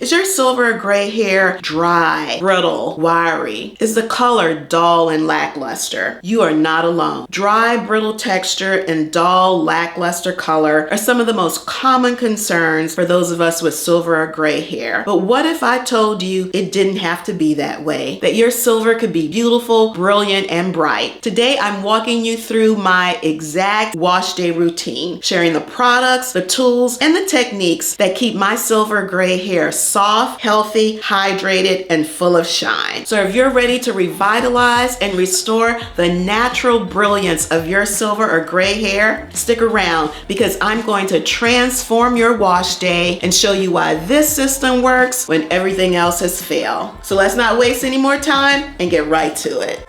Is your silver or gray hair dry, brittle, wiry? Is the color dull and lackluster? You are not alone. Dry, brittle texture and dull, lackluster color are some of the most common concerns for those of us with silver or gray hair. But what if I told you it didn't have to be that way? That your silver could be beautiful, brilliant, and bright. Today, I'm walking you through my exact wash day routine, sharing the products, the tools, and the techniques that keep my silver or gray hair soft, healthy, hydrated, and full of shine. So if you're ready to revitalize and restore the natural brilliance of your silver or gray hair, stick around because I'm going to transform your wash day and show you why this system works when everything else has failed. So let's not waste any more time and get right to it.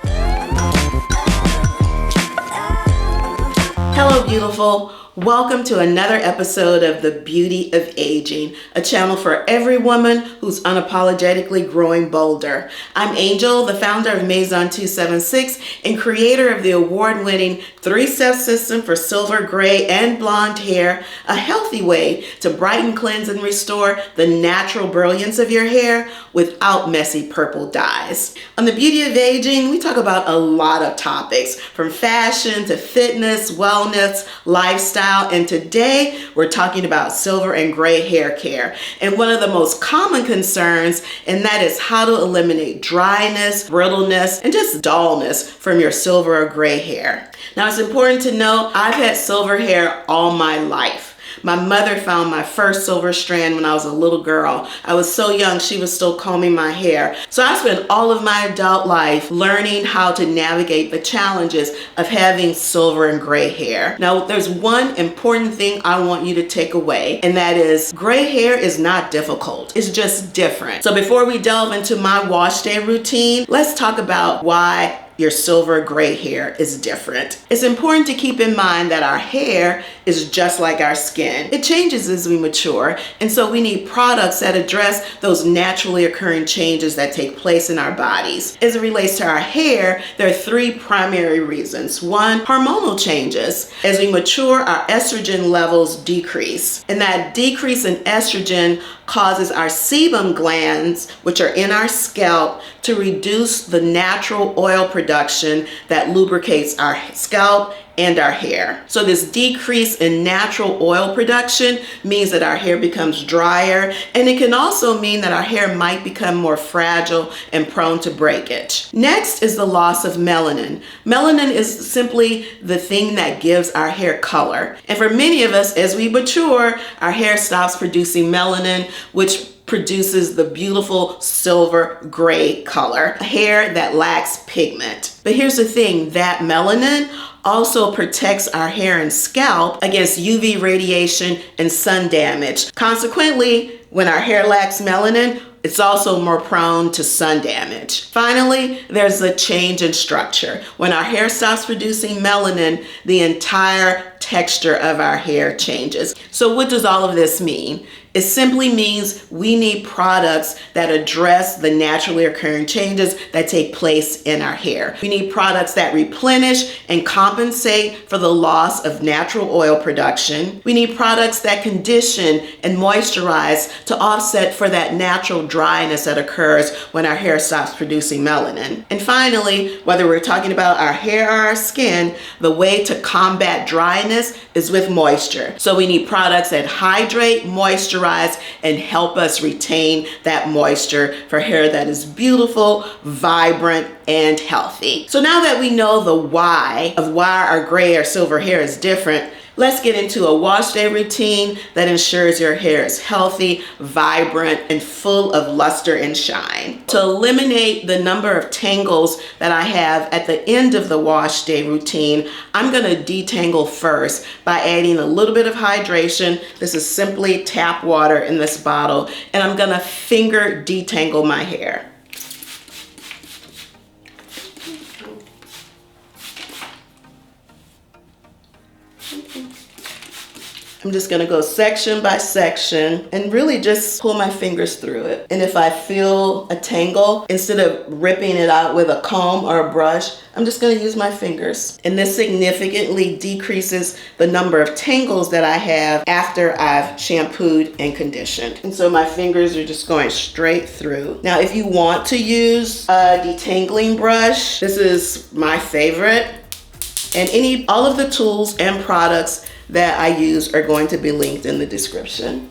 Hello, beautiful. Welcome to another episode of The Beauty of Aging, a channel for every woman who's unapologetically growing bolder. I'm Angel, the founder of Maison 276 and creator of the award-winning 3-step system for silver, gray, and blonde hair, a healthy way to brighten, cleanse, and restore the natural brilliance of your hair without messy purple dyes. On The Beauty of Aging, we talk about a lot of topics, from fashion to fitness, wellness, lifestyle, and today we're talking about silver and gray hair care and one of the most common concerns, and that is how to eliminate dryness, brittleness, and just dullness from your silver or gray hair. Now, it's important to know I've had silver hair all my life. My mother found my first silver strand when I was a little girl. I was so young, she was still combing my hair. So I spent all of my adult life learning how to navigate the challenges of having silver and gray hair. Now, there's one important thing I want you to take away, and that is gray hair is not difficult. It's just different. So before we delve into my wash day routine, let's talk about why your silver gray hair is different. It's important to keep in mind that our hair is just like our skin. It changes as we mature, and so we need products that address those naturally occurring changes that take place in our bodies. As it relates to our hair, there are 3 primary reasons. 1, hormonal changes. As we mature, our estrogen levels decrease, and that decrease in estrogen causes our sebum glands, which are in our scalp, to reduce the natural oil production that lubricates our scalp and our hair. So this decrease in natural oil production means that our hair becomes drier, and it can also mean that our hair might become more fragile and prone to breakage. Next is the loss of melanin. Melanin is simply the thing that gives our hair color. And for many of us, as we mature, our hair stops producing melanin, which produces the beautiful silver gray color, hair that lacks pigment. But here's the thing, that melanin also protects our hair and scalp against UV radiation and sun damage. Consequently, when our hair lacks melanin, it's also more prone to sun damage. Finally, there's a change in structure. When our hair stops producing melanin, the entire texture of our hair changes. So what does all of this mean? It simply means we need products that address the naturally occurring changes that take place in our hair. We need products that replenish and compensate for the loss of natural oil production. We need products that condition and moisturize to offset for that natural dryness that occurs when our hair stops producing melanin. And finally, whether we're talking about our hair or our skin, the way to combat dryness is with moisture. So we need products that hydrate, moisturize, and help us retain that moisture for hair that is beautiful, vibrant, and healthy. So now that we know the why of why our gray or silver hair is different, let's get into a wash day routine that ensures your hair is healthy, vibrant, and full of luster and shine. To eliminate the number of tangles that I have at the end of the wash day routine, I'm gonna detangle first by adding a little bit of hydration. This is simply tap water in this bottle, and I'm gonna finger detangle my hair. I'm just gonna go section by section and really just pull my fingers through it. And if I feel a tangle, instead of ripping it out with a comb or a brush, I'm just gonna use my fingers. And this significantly decreases the number of tangles that I have after I've shampooed and conditioned. And so my fingers are just going straight through. Now, if you want to use a detangling brush, this is my favorite. And all of the tools and products that I use are going to be linked in the description.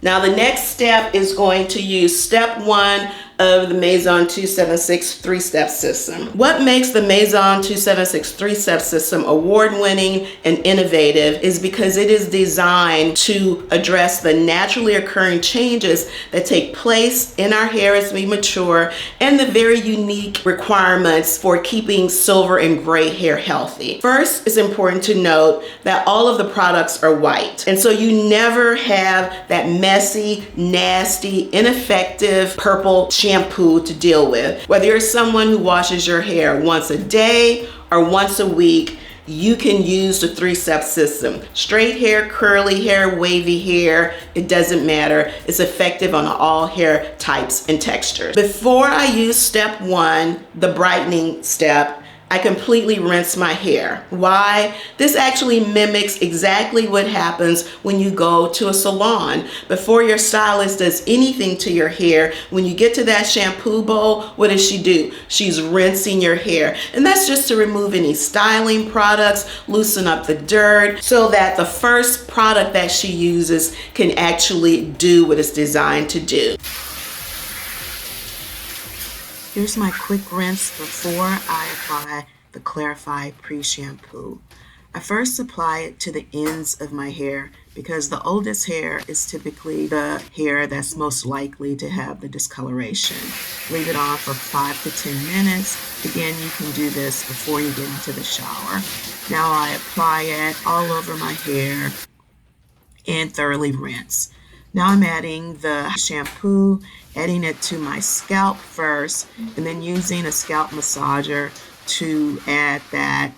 Now the next step is going to use step 1 of the Maison 276 3-step system. What makes the Maison 276 3-step system award-winning and innovative is because it is designed to address the naturally occurring changes that take place in our hair as we mature and the very unique requirements for keeping silver and gray hair healthy. First, it's important to note that all of the products are white, and so you never have that messy, nasty, ineffective purple shampoo to deal with. Whether you're someone who washes your hair once a day or once a week, you can use the 3-step system. Straight hair, curly hair, wavy hair, it doesn't matter. It's effective on all hair types and textures. Before I use step 1, the brightening step, I completely rinse my hair. Why? This actually mimics exactly what happens when you go to a salon. Before your stylist does anything to your hair, when you get to that shampoo bowl, what does she do? She's rinsing your hair. And that's just to remove any styling products, loosen up the dirt, so that the first product that she uses can actually do what it's designed to do. Here's my quick rinse before I apply the clarified pre-shampoo. I first apply it to the ends of my hair because the oldest hair is typically the hair that's most likely to have the discoloration. Leave it on for 5 to 10 minutes. Again, you can do this before you get into the shower. Now I apply it all over my hair and thoroughly rinse. Now I'm adding the shampoo, adding it to my scalp first, and then using a scalp massager to add that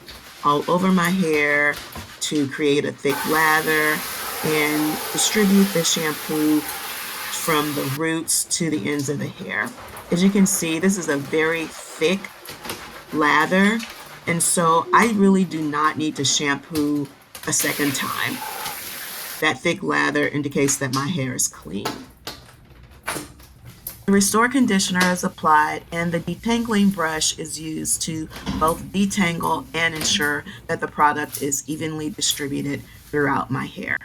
all over my hair to create a thick lather and distribute the shampoo from the roots to the ends of the hair. As you can see, this is a very thick lather, and so I really do not need to shampoo a second time. That thick lather indicates that my hair is clean. The Restore conditioner is applied and the detangling brush is used to both detangle and ensure that the product is evenly distributed throughout my hair.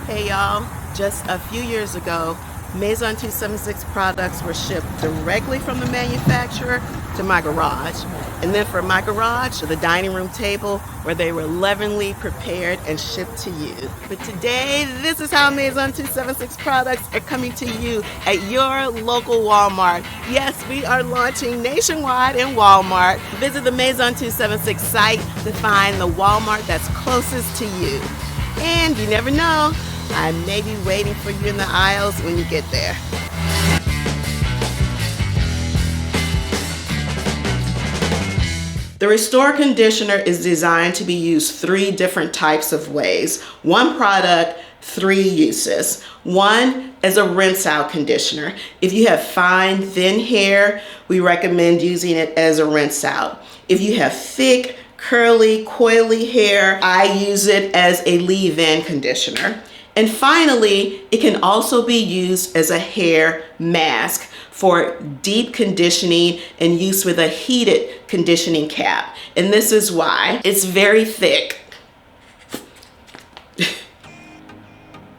Hey y'all, just a few years ago, Maison 276 products were shipped directly from the manufacturer to my garage, and then from my garage to the dining room table where they were lovingly prepared and shipped to you. But today, this is how Maison 276 products are coming to you at your local Walmart. Yes, we are launching nationwide in Walmart. Visit the Maison 276 site to find the Walmart that's closest to you. And you never know, I may be waiting for you in the aisles when you get there. The Restore conditioner is designed to be used 3 different types of ways. 1 product, 3 uses. 1 as a rinse out conditioner. If you have fine, thin hair, we recommend using it as a rinse out. If you have thick, curly, coily hair, I use it as a leave-in conditioner. And finally, it can also be used as a hair mask for deep conditioning and use with a heated conditioning cap. And this is why. It's very thick.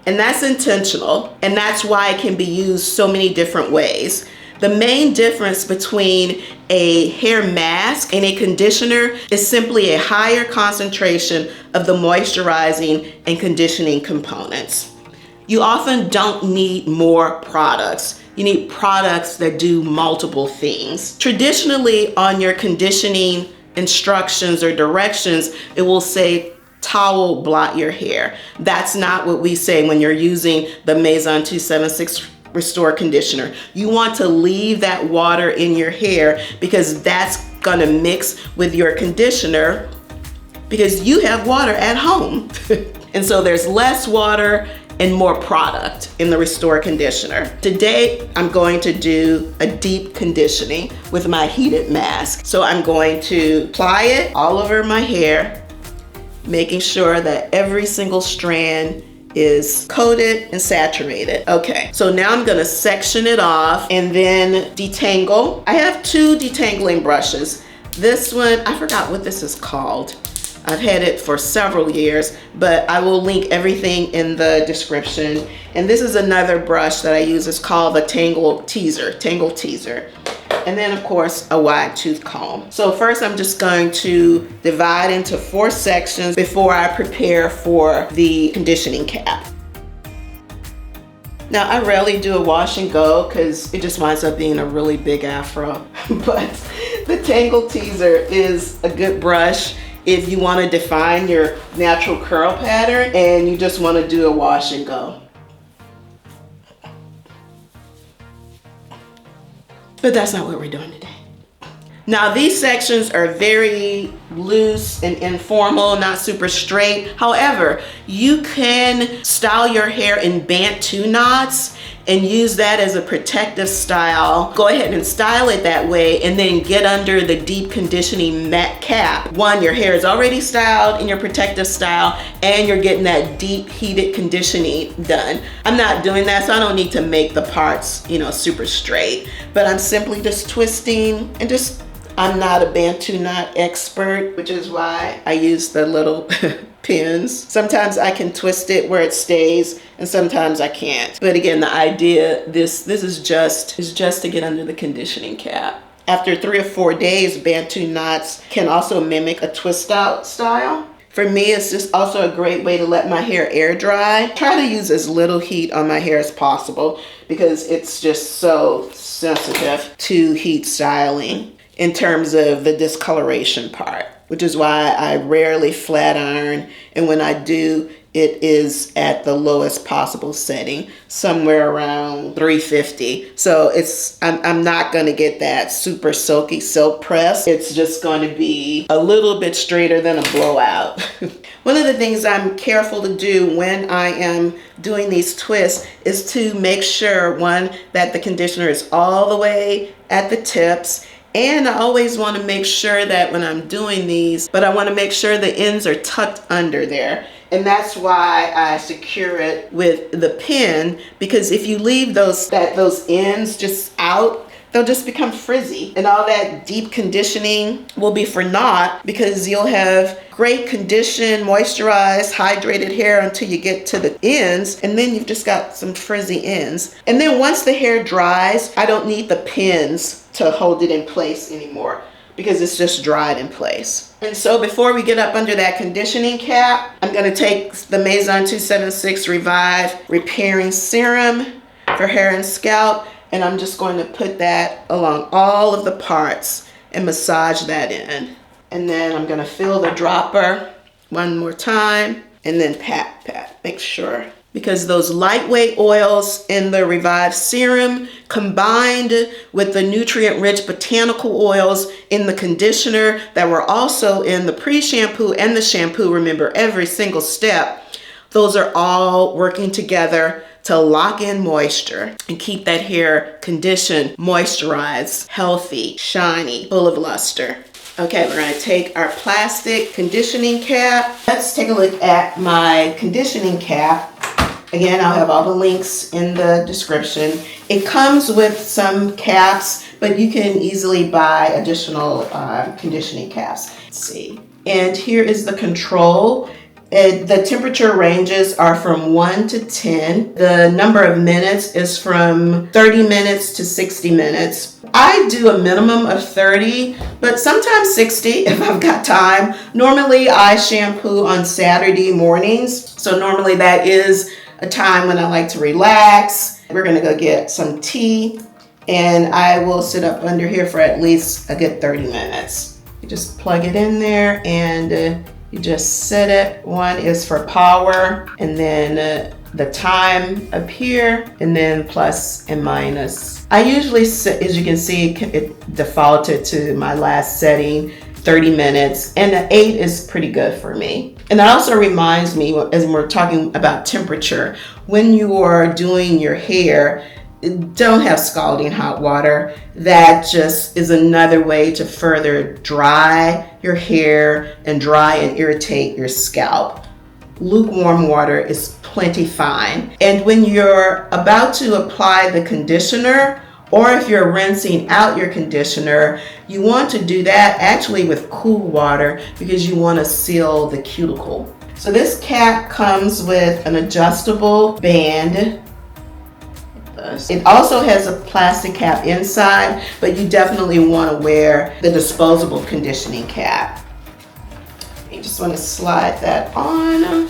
And that's intentional. And that's why it can be used so many different ways. The main difference between a hair mask and a conditioner is simply a higher concentration of the moisturizing and conditioning components. You often don't need more products. You need products that do multiple things. Traditionally, on your conditioning instructions or directions, it will say towel blot your hair. That's not what we say when you're using the Maison 276 Restore conditioner. You want to leave that water in your hair because that's gonna mix with your conditioner because you have water at home. And so there's less water and more product in the Restore conditioner. Today, I'm going to do a deep conditioning with my heated mask. So I'm going to apply it all over my hair, making sure that every single strand is coated and saturated. Okay, so now I'm gonna section it off and then detangle. I have 2 detangling brushes. This one, I forgot what this is called. I've had it for several years, but I will link everything in the description. And this is another brush that I use. It's called the Tangle Teaser. And then of course, a wide tooth comb. So first I'm just going to divide into 4 sections before I prepare for the conditioning cap. Now I rarely do a wash and go because it just winds up being a really big afro. But the Tangle Teaser is a good brush if you want to define your natural curl pattern and you just want to do a wash and go. But that's not what we're doing today. Now these sections are very loose and informal, not super straight. However, you can style your hair in Bantu knots and use that as a protective style. Go ahead and style it that way and then get under the deep conditioning mat cap. One, your hair is already styled in your protective style and you're getting that deep heated conditioning done. I'm not doing that, so I don't need to make the parts, super straight, but I'm simply just twisting and I'm not a Bantu knot expert, which is why I use the little pins. Sometimes I can twist it where it stays and sometimes I can't. But again, the idea, this is just to get under the conditioning cap. After 3 or 4 days, Bantu knots can also mimic a twist out style. For me, it's just also a great way to let my hair air dry. Try to use as little heat on my hair as possible because it's just so sensitive to heat styling in terms of the discoloration part, which is why I rarely flat iron. And when I do, it is at the lowest possible setting, somewhere around 350. So I'm not gonna get that super silky silk press. It's just going to be a little bit straighter than a blowout. One of the things I'm careful to do when I am doing these twists is to make sure, one, that the conditioner is all the way at the tips. And I always want to make sure that when I'm doing these, but I want to make sure the ends are tucked under there. And that's why I secure it with the pin, because if you leave those ends just out, they'll just become frizzy. And all that deep conditioning will be for naught because you'll have great conditioned, moisturized, hydrated hair until you get to the ends, and then you've just got some frizzy ends. And then once the hair dries, I don't need the pins to hold it in place anymore because it's just dried in place. And so before we get up under that conditioning cap, I'm gonna take the Maison 276 Revive Repairing Serum for hair and scalp, and I'm just going to put that along all of the parts and massage that in. And then I'm gonna fill the dropper one more time and then pat, make sure. Because those lightweight oils in the Revive Serum combined with the nutrient-rich botanical oils in the conditioner that were also in the pre-shampoo and the shampoo, remember every single step, those are all working together to lock in moisture and keep that hair conditioned, moisturized, healthy, shiny, full of luster. Okay, we're gonna take our plastic conditioning cap. Let's take a look at my conditioning cap. Again, I'll have all the links in the description. It comes with some caps, but you can easily buy additional conditioning caps. Let's see. And here is the control. The temperature ranges are from 1 to 10. The number of minutes is from 30 minutes to 60 minutes. I do a minimum of 30, but sometimes 60 if I've got time. Normally I shampoo on Saturday mornings. So normally that is a time when I like to relax. We're gonna go get some tea and I will sit up under here for at least a good 30 minutes. You just plug it in there and You just set it. One is for power, and then the time up here, and then plus and minus. I usually set, as you can see, it defaulted to my last setting, 30 minutes, and the 8 is pretty good for me. And that also reminds me, as we're talking about temperature, when you are doing your hair, don't have scalding hot water. That just is another way to further dry your hair and dry and irritate your scalp. Lukewarm water is plenty fine. And when you're about to apply the conditioner, or if you're rinsing out your conditioner, you want to do that actually with cool water because you want to seal the cuticle. So this cap comes with an adjustable band. It also has a plastic cap inside, but you definitely want to wear the disposable conditioning cap. You just want to slide that on.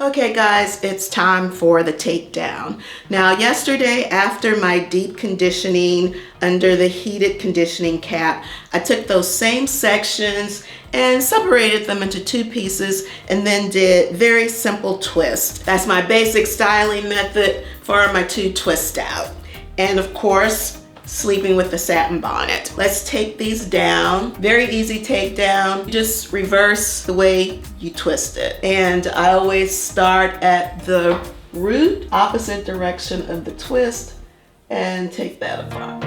Okay guys, it's time for the takedown. Now yesterday, after my deep conditioning under the heated conditioning cap, I took those same sections and separated them into 2 pieces and then did very simple twist. That's my basic styling method for my 2 twist out. And of course, sleeping with the satin bonnet. Let's take these down. Very easy takedown. You just reverse the way you twist it. And I always start at the root, opposite direction of the twist, and take that apart.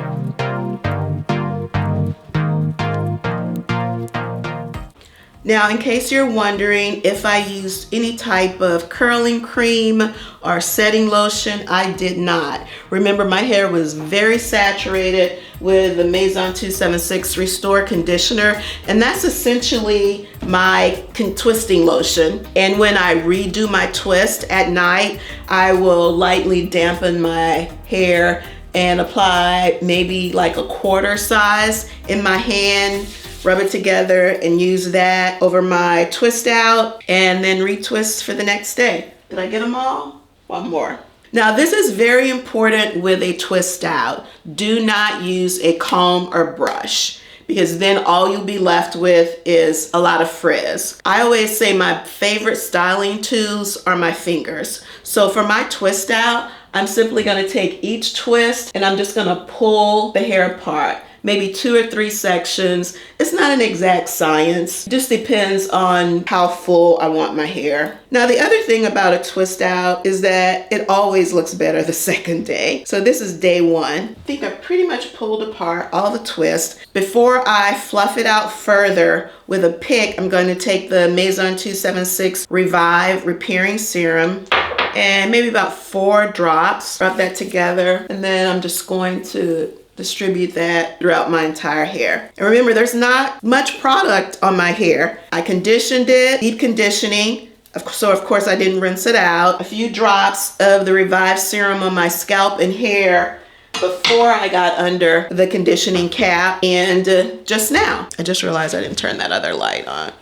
Now, in case you're wondering if I used any type of curling cream or setting lotion, I did not. Remember, my hair was very saturated with the Maison 276 Restore Conditioner, and that's essentially my twisting lotion. And when I redo my twist at night, I will lightly dampen my hair and apply maybe like a quarter size in my hand, rub it together and use that over my twist out, and then retwist for the next day. Did I get them all? One more. Now this is very important with a twist out. Do not use a comb or brush, because then all you'll be left with is a lot of frizz. I always say my favorite styling tools are my fingers. So for my twist out, I'm simply gonna take each twist and I'm just gonna pull the hair apart. Maybe 2 or 3 sections. It's not an exact science. It just depends on how full I want my hair. Now, the other thing about a twist out is that it always looks better the second day. So this is day 1. I think I pretty much pulled apart all the twists. Before I fluff it out further with a pick, I'm going to take the Maison 276 Revive Repairing Serum and maybe about 4 drops. Rub that together, and then I'm just going to distribute that throughout my entire hair. And remember, there's not much product on my hair. I conditioned it, deep conditioning, so of course I didn't rinse it out. A few drops of the Revive serum on my scalp and hair before I got under the conditioning cap, and just now. I just realized I didn't turn that other light on.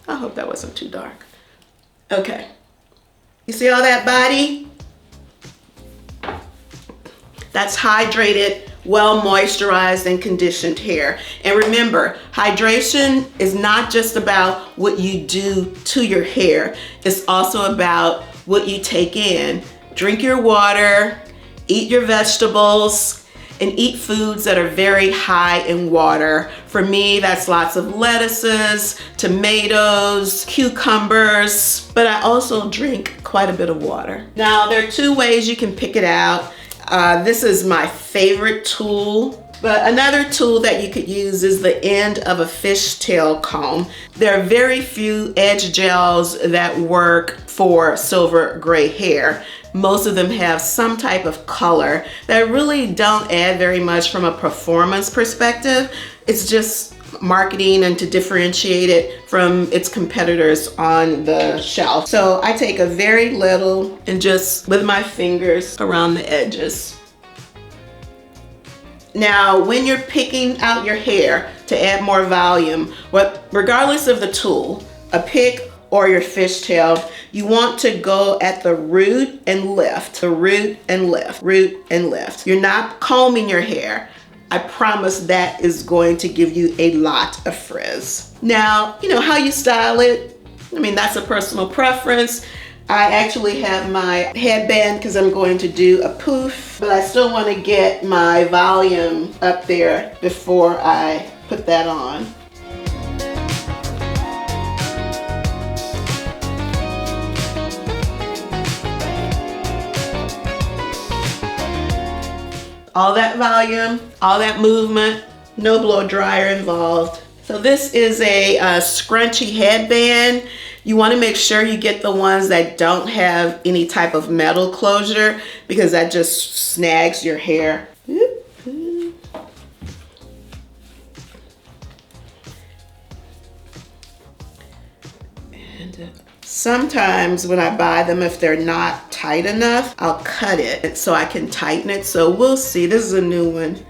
I hope that wasn't too dark. Okay. You see all that body? That's hydrated, well moisturized and conditioned hair. And remember, hydration is not just about what you do to your hair. It's also about what you take in. Drink your water, eat your vegetables, and eat foods that are very high in water. For me, that's lots of lettuces, tomatoes, cucumbers, but I also drink quite a bit of water. Now, there are 2 ways you can pick it out. This is my favorite tool, but another tool that you could use is the end of a fishtail comb. There are very few edge gels that work for silver gray hair. Most of them have some type of color that really don't add very much from a performance perspective. It's just marketing and to differentiate it from its competitors on the shelf. So I take a very little and just with my fingers around the edges. Now, when you're picking out your hair to add more volume, regardless of the tool, a pick or your fishtail, you want to go at the root and lift, the root and lift, root and lift. You're not combing your hair. I promise that is going to give you a lot of frizz. Now, you know how you style it. I mean, that's a personal preference. I actually have my headband because I'm going to do a poof, but I still want to get my volume up there before I put that on. All that volume, all that movement, no blow dryer involved. So this is a scrunchy headband. You want to make sure you get the ones that don't have any type of metal closure because that just snags your hair. And sometimes when I buy them, if they're not tight enough, I'll cut it so I can tighten it. So we'll see. This is a new one.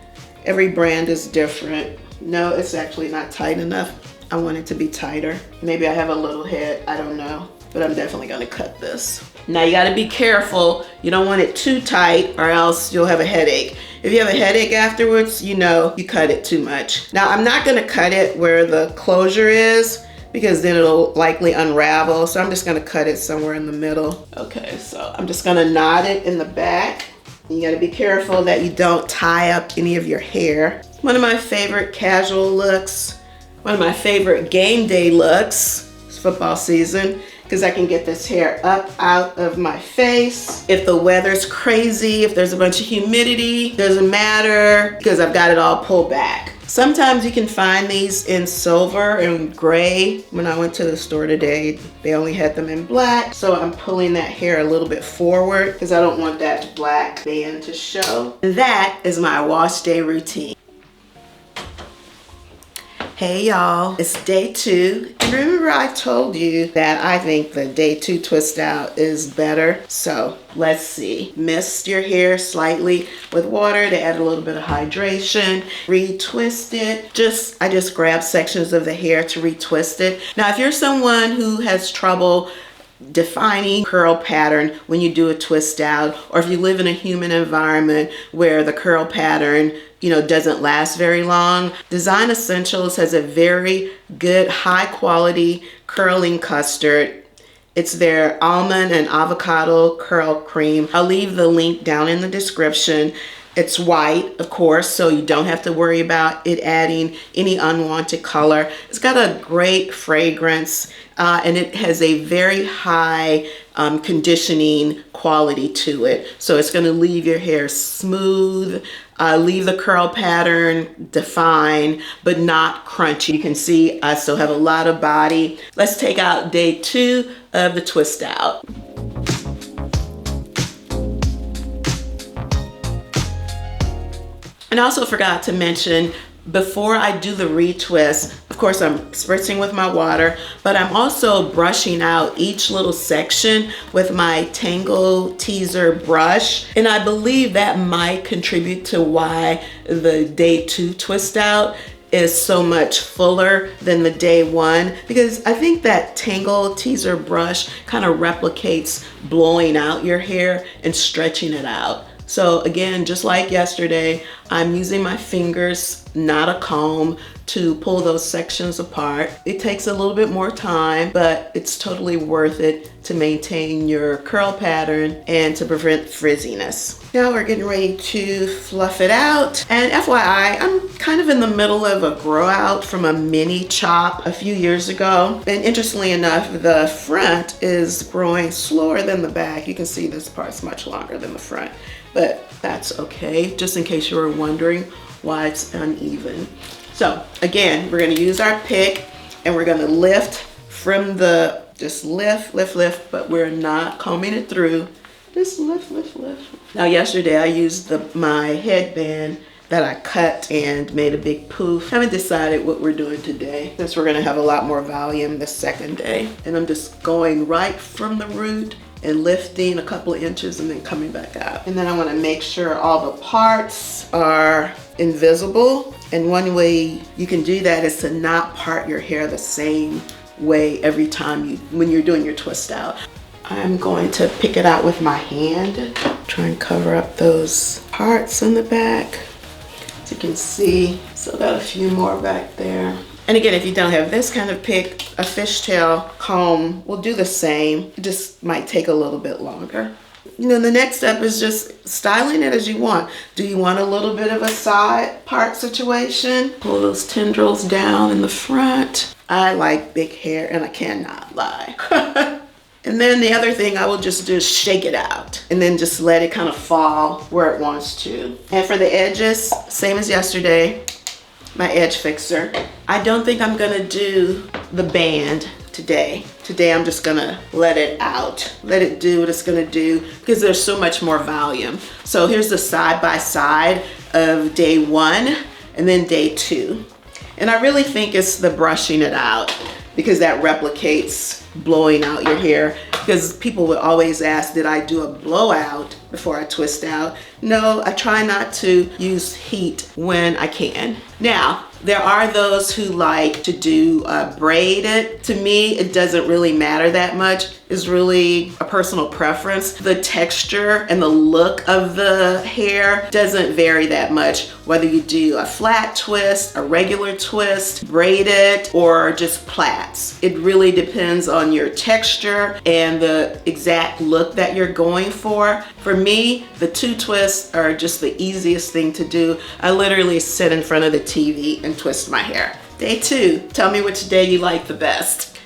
Every brand is different. No, it's actually not tight enough. I want it to be tighter. Maybe I have a little head, I don't know. But I'm definitely gonna cut this. Now you gotta be careful. You don't want it too tight or else you'll have a headache. If you have a headache afterwards, you know you cut it too much. Now I'm not gonna cut it where the closure is because then it'll likely unravel. So I'm just gonna cut it somewhere in the middle. Okay, so I'm just gonna knot it in the back. You gotta be careful that you don't tie up any of your hair. One of my favorite casual looks, one of my favorite game day looks, it's football season, because I can get this hair up out of my face. If the weather's crazy, if there's a bunch of humidity, doesn't matter because I've got it all pulled back. Sometimes you can find these in silver and gray. When I went to the store today, they only had them in black. So I'm pulling that hair a little bit forward because I don't want that black band to show. And that is my wash day routine. Hey y'all, it's day 2. And remember I told you that I think the day 2 twist out is better. So let's see. Mist your hair slightly with water to add a little bit of hydration. Retwist it. I just grab sections of the hair to retwist it. Now if you're someone who has trouble defining curl pattern when you do a twist out, or if you live in a humid environment where the curl pattern doesn't last very long, Design Essentials has a very good high quality curling custard. It's their almond and avocado curl cream. I'll leave the link down in the description. It's white, of course, so you don't have to worry about it adding any unwanted color. It's got a great fragrance and it has a very high conditioning quality to it. So it's gonna leave your hair smooth, leave the curl pattern defined, but not crunchy. You can see I still have a lot of body. Let's take out day 2 of the twist out. And I also forgot to mention, before I do the retwist, of course I'm spritzing with my water, but I'm also brushing out each little section with my Tangle Teaser brush. And I believe that might contribute to why the day 2 twist out is so much fuller than the day 1, because I think that Tangle Teaser brush kind of replicates blowing out your hair and stretching it out. So again, just like yesterday, I'm using my fingers, not a comb, to pull those sections apart. It takes a little bit more time, but it's totally worth it to maintain your curl pattern and to prevent frizziness. Now we're getting ready to fluff it out. And FYI, I'm kind of in the middle of a grow out from a mini chop a few years ago. And interestingly enough, the front is growing slower than the back. You can see this part's much longer than the front, but that's okay, just in case you were wondering why it's uneven. So again, we're gonna use our pick and we're gonna lift from the, just lift, but we're not combing it through. Just lift. Now yesterday I used my headband that I cut and made a big poof. Haven't decided what we're doing today, since we're gonna have a lot more volume the second day. And I'm just going right from the root and lifting a couple of inches and then coming back out. And then I wanna make sure all the parts are invisible. And one way you can do that is to not part your hair the same way every time when you're doing your twist out. I'm going to pick it out with my hand, try and cover up those parts in the back. As you can see, still got a few more back there. And again, if you don't have this kind of pick, a fishtail comb will do the same. It just might take a little bit longer. You know, the next step is just styling it as you want. Do you want a little bit of a side part situation? Pull those tendrils down in the front. I like big hair and I cannot lie. And then the other thing I will just do is shake it out and then just let it kind of fall where it wants to. And for the edges, same as yesterday, my edge fixer. I don't think I'm gonna do the band today. Today I'm just gonna let it out. Let it do what it's gonna do because there's so much more volume. So here's the side by side of day 1 and then day 2. And I really think it's the brushing it out because that replicates blowing out your hair. Because people would always ask, did I do a blowout before I twist out? No, I try not to use heat when I can. Now, there are those who like to do braided. To me, it doesn't really matter that much. It's really a personal preference. The texture and the look of the hair doesn't vary that much. Whether you do a flat twist, a regular twist, braided, or just plaits. It really depends on your texture and the exact look that you're going for. For me, the 2 twists are just the easiest thing to do. I literally sit in front of the TV and twist my hair. Day 2, tell me which day you like the best.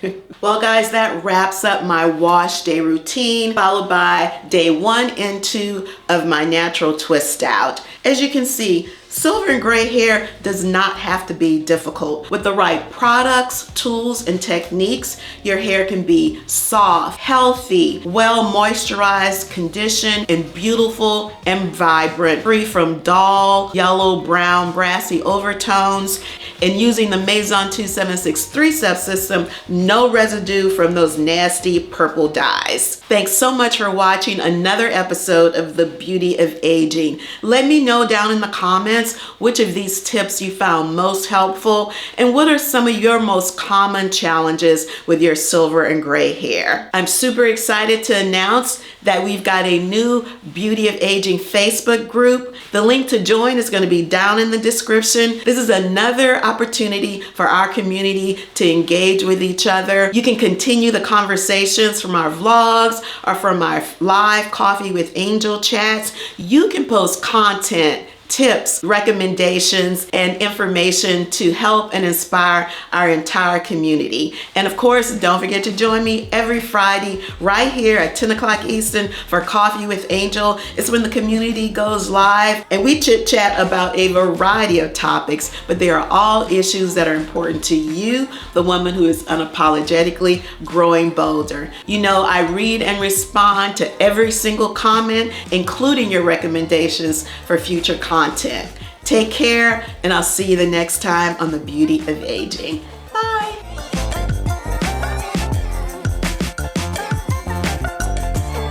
Well guys, that wraps up my wash day routine, followed by day 1 and 2 of my natural twist out. As you can see, silver and gray hair does not have to be difficult. With the right products, tools, and techniques, your hair can be soft, healthy, well moisturized, conditioned, and beautiful and vibrant, free from dull, yellow, brown, brassy overtones. And using the Maison 276 3-step system, no residue from those nasty purple dyes. Thanks so much for watching another episode of The Beauty of Aging. Let me know down in the comments which of these tips you found most helpful and what are some of your most common challenges with your silver and gray hair. I'm super excited to announce that we've got a new Beauty of Aging Facebook group. The link to join is going to be down in the description. This is another opportunity for our community to engage with each other. You can continue the conversations from our vlogs or from our live Coffee with Angel chats. You can post content, tips, recommendations, and information to help and inspire our entire community. And of course, don't forget to join me every Friday right here at 10 o'clock Eastern for Coffee with Angel. It's when the community goes live and we chit chat about a variety of topics, but they are all issues that are important to you, the woman who is unapologetically growing bolder. You know, I read and respond to every single comment, including your recommendations for future content. Take care, and I'll see you the next time on The Beauty of Aging.